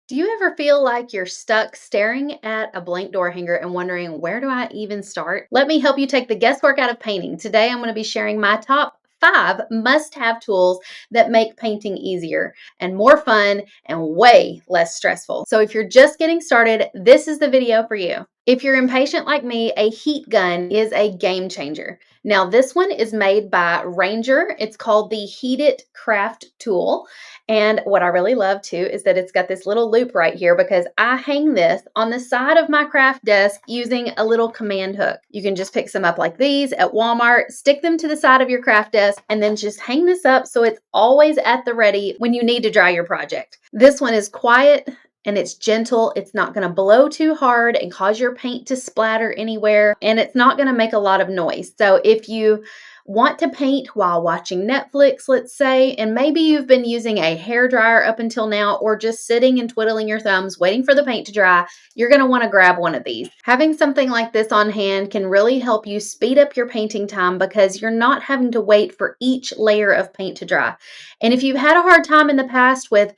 Do you ever feel like you're stuck staring at a blank door hanger and wondering, where do I even start? Let me help you take the guesswork out of painting. Today, I'm going to be sharing my top 5 must-have tools that make painting easier and more fun and way less stressful. So if you're just getting started, this is the video for you. If you're impatient like me, a heat gun is a game changer. Now, this one is made by Ranger. It's called the Heat It Craft tool. And what I really love too is that it's got this little loop right here because I hang this on the side of my craft desk using a little command hook. You can just pick some up like these at Walmart, stick them to the side of your craft desk, and then just hang this up so it's always at the ready when you need to dry your project. This one is quiet and it's gentle. It's not going to blow too hard and cause your paint to splatter anywhere, and it's not going to make a lot of noise. So if you want to paint while watching Netflix, let's say, and maybe you've been using a hair dryer up until now or just sitting and twiddling your thumbs waiting for the paint to dry, you're going to want to grab one of these. Having something like this on hand can really help you speed up your painting time because you're not having to wait for each layer of paint to dry. And if you've had a hard time in the past with,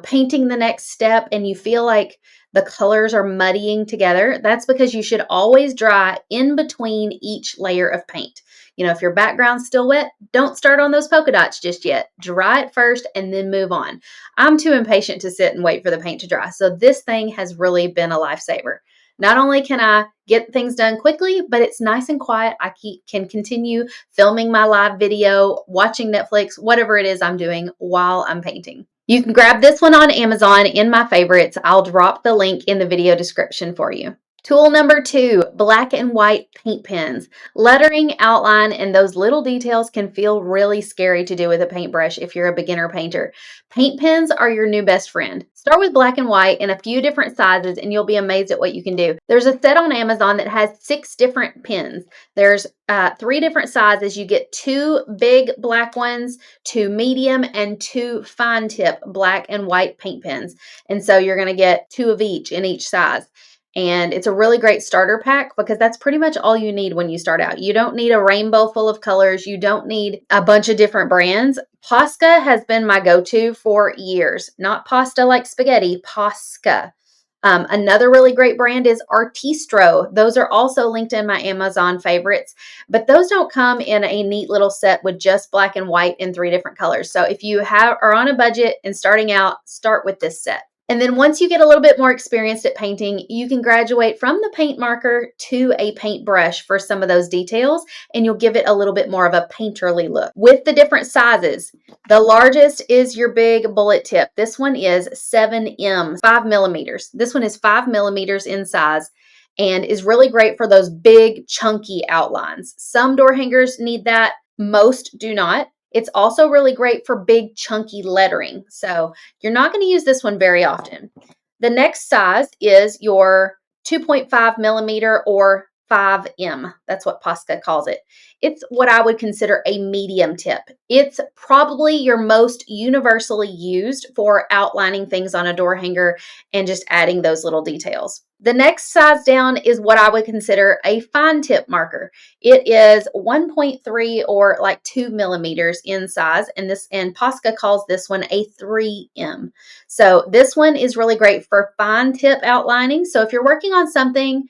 painting the next step and you feel like the colors are muddying together, that's because you should always dry in between each layer of paint. If your background's still wet, don't start on those polka dots just yet. Dry it first and then move on. I'm too impatient to sit and wait for the paint to dry, so this thing has really been a lifesaver. Not only can I get things done quickly, but it's nice and quiet. I can continue filming my live video, watching Netflix, whatever it is I'm doing while I'm painting. You can grab this one on Amazon in my favorites. I'll drop the link in the video description for you. Tool number 2, black and white paint pens. Lettering, outline, and those little details can feel really scary to do with a paintbrush if you're a beginner painter. Paint pens are your new best friend. Start with black and white in a few different sizes and you'll be amazed at what you can do. There's a set on Amazon that has 6 different pens. There's 3 different sizes. You get 2 big black ones, 2 medium, and 2 fine tip black and white paint pens. And so you're going to get 2 of each in each size. And it's a really great starter pack because that's pretty much all you need when you start out. You don't need a rainbow full of colors. You don't need a bunch of different brands. Posca has been my go-to for years. Not pasta like spaghetti, Posca. Another really great brand is Artistro. Those are also linked in my Amazon favorites, but those don't come in a neat little set with just black and white in 3 different colors. So if you are on a budget and starting out, start with this set. And then once you get a little bit more experienced at painting, you can graduate from the paint marker to a paintbrush for some of those details, and you'll give it a little bit more of a painterly look. With the different sizes, the largest is your big bullet tip. This one is 7M, 5 millimeters. This one is 5 millimeters in size and is really great for those big, chunky outlines. Some door hangers need that. Most do not. It's also really great for big chunky lettering. So you're not going to use this one very often. The next size is your 2.5 millimeter or 5M. That's what Posca calls it. It's what I would consider a medium tip. It's probably your most universally used for outlining things on a door hanger and just adding those little details. The next size down is what I would consider a fine tip marker. It is 1.3 or like 2 millimeters in size, and Posca calls this one a 3M. So this one is really great for fine tip outlining. So if you're working on something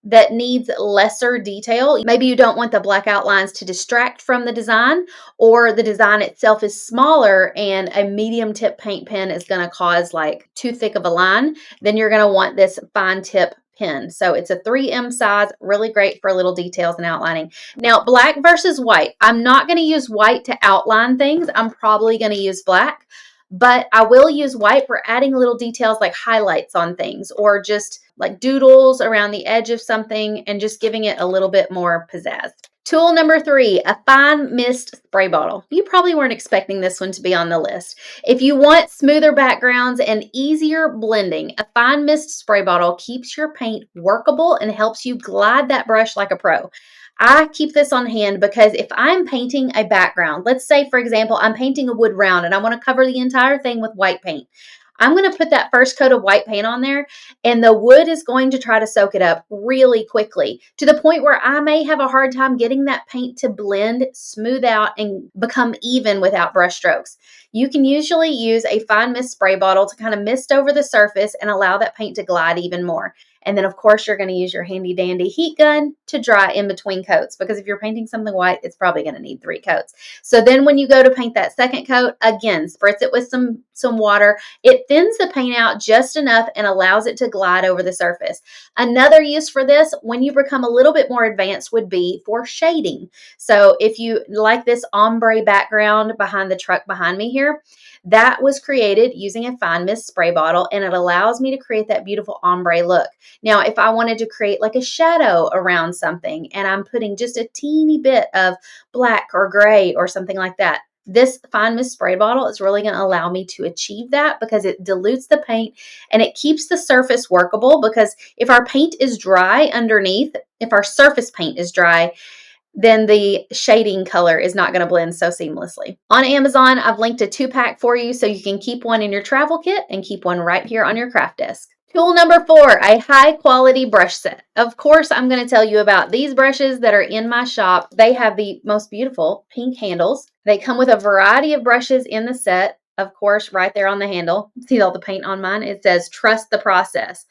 that needs lesser detail, maybe you don't want the black outlines to distract from the design, or the design itself is smaller and a medium tip paint pen is going to cause like too thick of a line, then you're going to want this fine tip pen. So it's a 3M size, really great for little details and outlining. Now, black versus white. I'm not going to use white to outline things. I'm probably going to use black, but I will use white for adding little details like highlights on things or just like doodles around the edge of something and just giving it a little bit more pizzazz. Tool number 3, a fine mist spray bottle. You probably weren't expecting this one to be on the list. If you want smoother backgrounds and easier blending, a fine mist spray bottle keeps your paint workable and helps you glide that brush like a pro. I keep this on hand because if I'm painting a background, let's say, for example, I'm painting a wood round and I want to cover the entire thing with white paint. I'm going to put that first coat of white paint on there, and the wood is going to try to soak it up really quickly to the point where I may have a hard time getting that paint to blend, smooth out, and become even without brush strokes. You can usually use a fine mist spray bottle to kind of mist over the surface and allow that paint to glide even more. And then, of course, you're going to use your handy dandy heat gun to dry in between coats, because if you're painting something white, it's probably going to need 3 coats. So then when you go to paint that second coat, again, spritz it with some water. It thins the paint out just enough and allows it to glide over the surface. Another use for this, when you become a little bit more advanced, would be for shading. So if you like this ombre background behind the truck behind me here, that was created using a fine mist spray bottle, and it allows me to create that beautiful ombre look. Now, if I wanted to create like a shadow around something and I'm putting just a teeny bit of black or gray or something like that, this fine mist spray bottle is really going to allow me to achieve that, because it dilutes the paint and it keeps the surface workable. Because if our paint is dry underneath, if our surface paint is dry, then the shading color is not going to blend so seamlessly. On Amazon, I've linked a 2-pack for you so you can keep one in your travel kit and keep one right here on your craft desk. Tool number 4, a high quality brush set. Of course, I'm going to tell you about these brushes that are in my shop. They have the most beautiful pink handles. They come with a variety of brushes in the set. Of course, right there on the handle, see all the paint on mine? It says trust the process.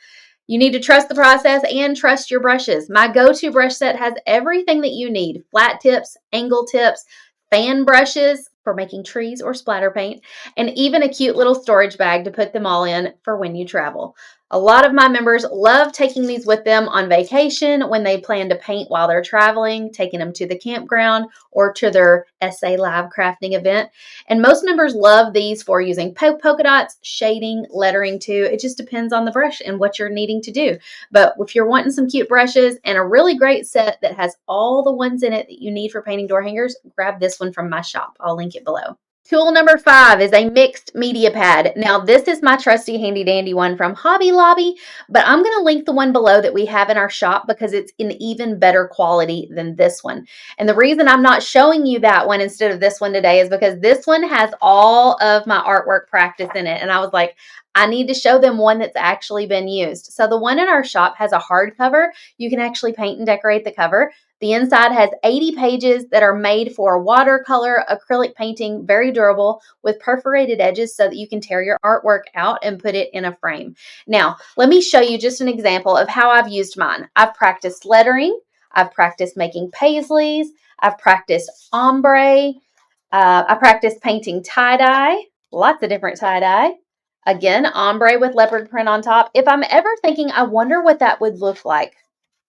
You need to trust the process and trust your brushes. My go-to brush set has everything that you need: flat tips, angle tips, fan brushes for making trees or splatter paint, and even a cute little storage bag to put them all in for when you travel. A lot of my members love taking these with them on vacation when they plan to paint while they're traveling, taking them to the campground or to their SA Live crafting event. And most members love these for using polka dots, shading, lettering too. It just depends on the brush and what you're needing to do. But if you're wanting some cute brushes and a really great set that has all the ones in it that you need for painting door hangers, grab this one from my shop. I'll link it below. Tool number 5 is a mixed media pad. Now, this is my trusty handy dandy one from Hobby Lobby, but I'm going to link the one below that we have in our shop because it's in even better quality than this one. And the reason I'm not showing you that one instead of this one today is because this one has all of my artwork practice in it. And I was like, I need to show them one that's actually been used. So the one in our shop has a hard cover. You can actually paint and decorate the cover. The inside has 80 pages that are made for watercolor acrylic painting, very durable, with perforated edges so that you can tear your artwork out and put it in a frame. Now, let me show you just an example of how I've used mine. I've practiced lettering. I've practiced making paisleys. I've practiced ombre. I practiced painting tie-dye, lots of different tie-dye. Again, ombre with leopard print on top. If I'm ever thinking, I wonder what that would look like,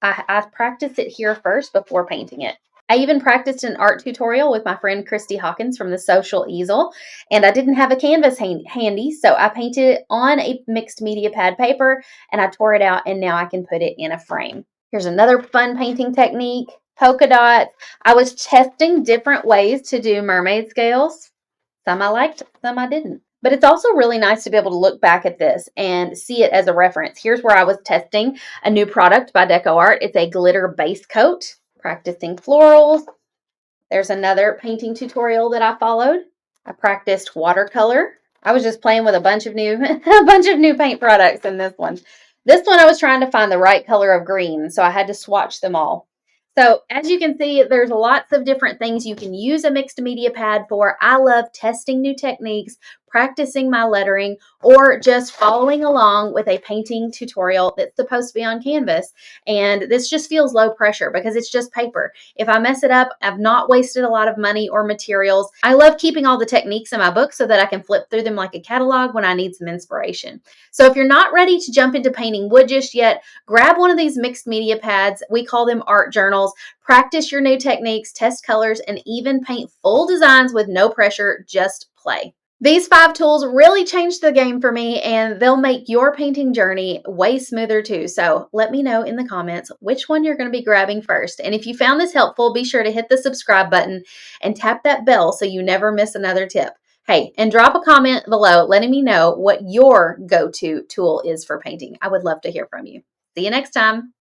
I practiced it here first before painting it. I even practiced an art tutorial with my friend Christy Hawkins from the Social Easel, and I didn't have a canvas handy, so I painted it on a mixed media pad paper, and I tore it out, and now I can put it in a frame. Here's another fun painting technique, polka dots. I was testing different ways to do mermaid scales. Some I liked, some I didn't. But it's also really nice to be able to look back at this and see it as a reference. Here's where I was testing a new product by Decor. It's a glitter base coat, practicing florals. There's another painting tutorial that I followed. I practiced watercolor. I was just playing with a bunch of new paint products in this one. This one I was trying to find the right color of green, so I had to swatch them all. So as you can see, there's lots of different things you can use a mixed media pad for. I love testing new techniques, practicing my lettering, or just following along with a painting tutorial that's supposed to be on canvas. And this just feels low pressure because it's just paper. If I mess it up, I've not wasted a lot of money or materials. I love keeping all the techniques in my book so that I can flip through them like a catalog when I need some inspiration. So if you're not ready to jump into painting wood just yet, grab one of these mixed media pads. We call them art journals. Practice your new techniques, test colors, and even paint full designs with no pressure. Just play. These 5 tools really changed the game for me, and they'll make your painting journey way smoother too. So let me know in the comments which one you're going to be grabbing first. And if you found this helpful, be sure to hit the subscribe button and tap that bell so you never miss another tip. Hey, and drop a comment below letting me know what your go-to tool is for painting. I would love to hear from you. See you next time.